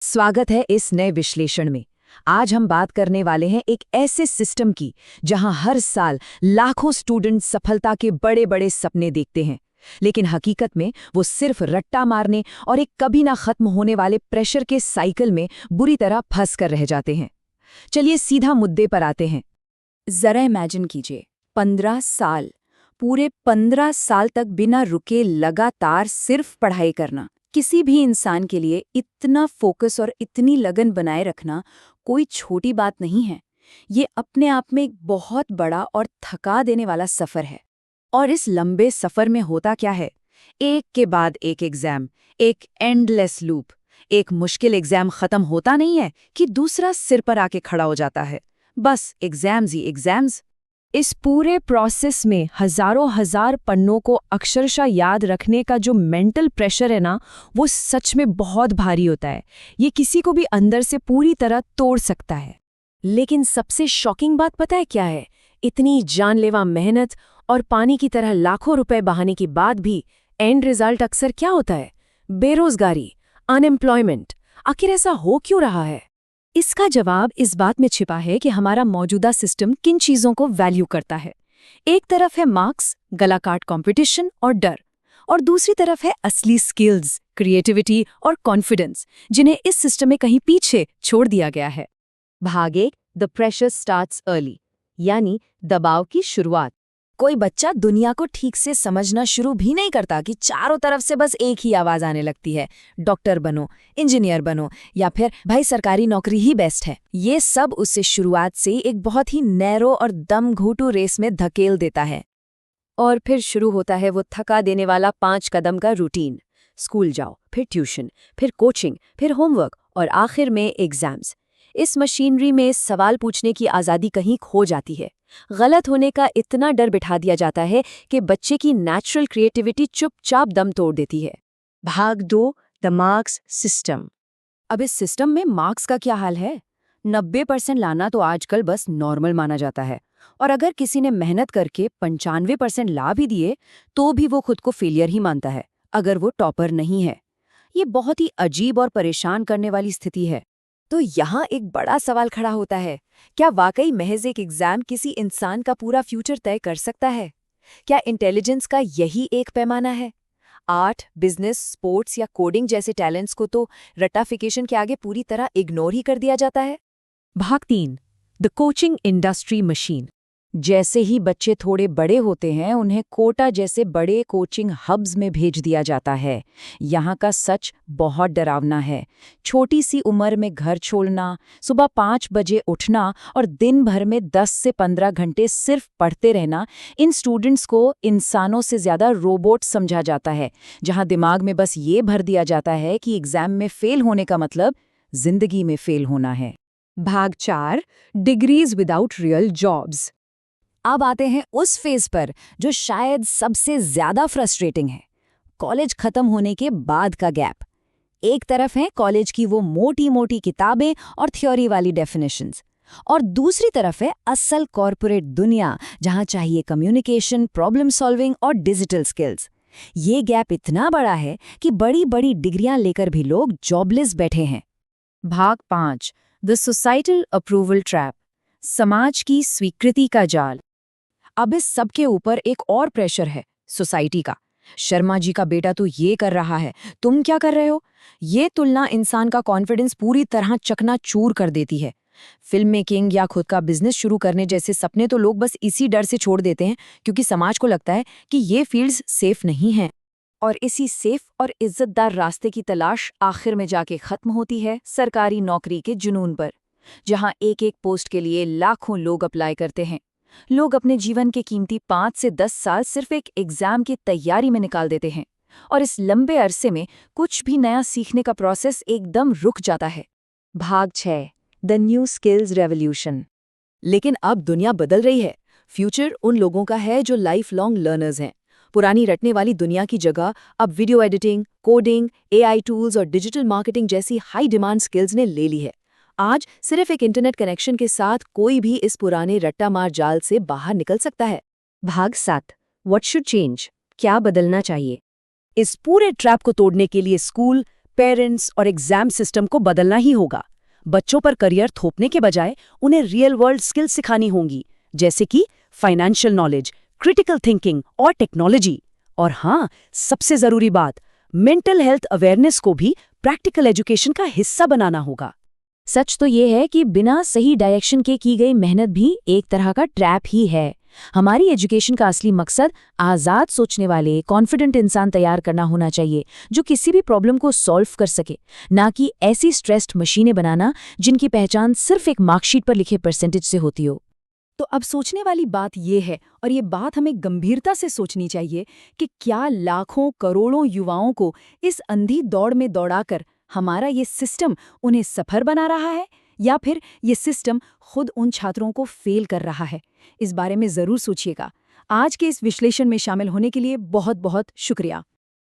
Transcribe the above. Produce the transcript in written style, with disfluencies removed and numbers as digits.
स्वागत है इस नए विश्लेषण में। आज हम बात करने वाले हैं एक ऐसे सिस्टम की जहां हर साल लाखों स्टूडेंट सफलता के बड़े बड़े सपने देखते हैं, लेकिन हकीकत में वो सिर्फ रट्टा मारने और एक कभी ना खत्म होने वाले प्रेशर के साइकिल में बुरी तरह फंस कर रह जाते हैं। चलिए सीधा मुद्दे पर आते हैं। जरा इमेजिन कीजिए, 15 साल, पूरे 15 साल तक बिना रुके लगातार सिर्फ पढ़ाई करना। किसी भी इंसान के लिए इतना फोकस और इतनी लगन बनाए रखना कोई छोटी बात नहीं है। ये अपने आप में एक बहुत बड़ा और थका देने वाला सफ़र है। और इस लंबे सफर में होता क्या है? एक के बाद एक एग्जाम, एक एंडलेस लूप। एक मुश्किल एग्जाम खत्म होता नहीं है कि दूसरा सिर पर आके खड़ा हो जाता है। बस एग्जाम्स ही एग्जाम्स। इस पूरे प्रोसेस में हजारों हजार पन्नों को अक्षरशः याद रखने का जो मेंटल प्रेशर है ना, वो सच में बहुत भारी होता है। ये किसी को भी अंदर से पूरी तरह तोड़ सकता है। लेकिन सबसे शॉकिंग बात पता है क्या है? इतनी जानलेवा मेहनत और पानी की तरह लाखों रुपए बहाने के बाद भी एंड रिजल्ट अक्सर क्या होता है? बेरोजगारी, अनएम्प्लॉयमेंट। आखिर ऐसा हो क्यों रहा है? इसका जवाब इस बात में छिपा है कि हमारा मौजूदा सिस्टम किन चीजों को वैल्यू करता है। एक तरफ है मार्क्स, गला काट कंपटीशन और डर, और दूसरी तरफ है असली स्किल्स, क्रिएटिविटी और कॉन्फिडेंस, जिन्हें इस सिस्टम में कहीं पीछे छोड़ दिया गया है। भाग 1, द प्रेशर स्टार्ट्स अर्ली, यानी दबाव की शुरुआत। कोई बच्चा दुनिया को ठीक से समझना शुरू भी नहीं करता कि चारों तरफ से बस एक ही आवाज आने लगती है, डॉक्टर बनो, इंजीनियर बनो, या फिर भाई सरकारी नौकरी ही बेस्ट है। ये सब उसे शुरुआत से एक बहुत ही नैरो और दम घोटू रेस में धकेल देता है। और फिर शुरू होता है वो थका देने वाला 5 कदम का रूटीन। स्कूल जाओ, फिर ट्यूशन, फिर कोचिंग, फिर होमवर्क और आखिर में एग्जाम्स। इस मशीनरी में सवाल पूछने की आज़ादी कहीं खो जाती है। गलत होने का इतना डर बिठा दिया जाता है कि बच्चे की नेचुरल क्रिएटिविटी चुपचाप दम तोड़ देती है। भाग 2, द मार्क्स सिस्टम। अब इस सिस्टम में मार्क्स का क्या हाल है? 90% लाना तो आजकल बस नॉर्मल माना जाता है, और अगर किसी ने मेहनत करके 95% ला भी दिए तो भी वो खुद को फेलियर ही मानता है, अगर वो टॉपर नहीं है। ये बहुत ही अजीब और परेशान करने वाली स्थिति है। तो यहाँ एक बड़ा सवाल खड़ा होता है, क्या वाकई महज एक एग्जाम किसी इंसान का पूरा फ्यूचर तय कर सकता है? क्या इंटेलिजेंस का यही एक पैमाना है? आर्ट, बिजनेस, स्पोर्ट्स या कोडिंग जैसे टैलेंट्स को तो रटाफिकेशन के आगे पूरी तरह इग्नोर ही कर दिया जाता है। भाग 3, द कोचिंग इंडस्ट्री मशीन। जैसे ही बच्चे थोड़े बड़े होते हैं, उन्हें कोटा जैसे बड़े कोचिंग हब्स में भेज दिया जाता है। यहाँ का सच बहुत डरावना है। छोटी सी उम्र में घर छोड़ना, सुबह 5 बजे उठना और दिन भर में 10 से 15 घंटे सिर्फ पढ़ते रहना, इन स्टूडेंट्स को इंसानों से ज़्यादा रोबोट समझा जाता है, जहाँ दिमाग में बस ये भर दिया जाता है कि एग्जाम में फेल होने का मतलब जिंदगी में फेल होना है। भाग 4, डिग्रीज विदाउट रियल जॉब्स। अब आते हैं उस फेज पर जो शायद सबसे ज्यादा फ्रस्ट्रेटिंग है, कॉलेज खत्म होने के बाद का गैप। एक तरफ है कॉलेज की वो मोटी मोटी किताबें और थ्योरी वाली डेफिनेशंस, और दूसरी तरफ है असल कॉर्पोरेट दुनिया, जहां चाहिए कम्युनिकेशन, प्रॉब्लम सॉल्विंग और डिजिटल स्किल्स। ये गैप इतना बड़ा है कि बड़ी बड़ी डिग्रियां लेकर भी लोग जॉबलेस बैठे हैं। भाग 5, द सोसाइटल अप्रूवल ट्रैप, समाज की स्वीकृति का जाल। अब इस सब के ऊपर एक और प्रेशर है, सोसाइटी का। शर्मा जी का बेटा तो ये कर रहा है, तुम क्या कर रहे हो? ये तुलना इंसान का कॉन्फिडेंस पूरी तरह चकनाचूर कर देती है। फिल्म मेकिंग या खुद का बिजनेस शुरू करने जैसे सपने तो लोग बस इसी डर से छोड़ देते हैं, क्योंकि समाज को लगता है कि ये फील्ड्स सेफ नहीं हैं। और इसी सेफ और इज्जतदार रास्ते की तलाश आखिर में जाके खत्म होती है सरकारी नौकरी के जुनून पर, जहां एक एक पोस्ट के लिए लाखों लोग अप्लाई करते हैं। लोग अपने जीवन के कीमती 5 से 10 साल सिर्फ एक एग्जाम की तैयारी में निकाल देते हैं, और इस लंबे अरसे में कुछ भी नया सीखने का प्रोसेस एकदम रुक जाता है। भाग 6, द न्यू स्किल्स रेवोल्यूशन। लेकिन अब दुनिया बदल रही है। फ्यूचर उन लोगों का है जो लाइफ लॉन्ग लर्नर्स हैं। पुरानी रटने वाली दुनिया की जगह अब video editing, coding, AI tools और डिजिटल मार्केटिंग जैसी हाई डिमांड स्किल्स ने ले ली है। आज सिर्फ एक इंटरनेट कनेक्शन के साथ कोई भी इस पुराने रट्टा मार जाल से बाहर निकल सकता है। भाग 7, व्हाट शुड चेंज, क्या बदलना चाहिए। इस पूरे ट्रैप को तोड़ने के लिए स्कूल, पेरेंट्स और एग्जाम सिस्टम को बदलना ही होगा। बच्चों पर करियर थोपने के बजाय उन्हें रियल वर्ल्ड स्किल्स सिखानी होंगी, जैसे कि फाइनेंशियल नॉलेज, क्रिटिकल थिंकिंग और टेक्नोलॉजी। और हाँ, सबसे जरूरी बात, मेंटल हेल्थ अवेयरनेस को भी प्रैक्टिकल एजुकेशन का हिस्सा बनाना होगा। सच तो ये है कि बिना सही डायरेक्शन के की गई मेहनत भी एक तरह का ट्रैप ही है। हमारी एजुकेशन का असली मकसद आज़ाद सोचने वाले, कॉन्फिडेंट इंसान तैयार करना होना चाहिए, जो किसी भी प्रॉब्लम को सॉल्व कर सके, ना कि ऐसी स्ट्रेस्ड मशीनें बनाना जिनकी पहचान सिर्फ एक मार्कशीट पर लिखे परसेंटेज से होती हो। तो अब सोचने वाली बात ये है, और ये बात हमें गंभीरता से सोचनी चाहिए, कि क्या लाखों करोड़ों युवाओं को इस अंधी दौड़ में दौड़ाकर हमारा ये सिस्टम उन्हें सफल बना रहा है, या फिर ये सिस्टम खुद उन छात्रों को फेल कर रहा है? इस बारे में ज़रूर सोचिएगा। आज के इस विश्लेषण में शामिल होने के लिए बहुत बहुत शुक्रिया।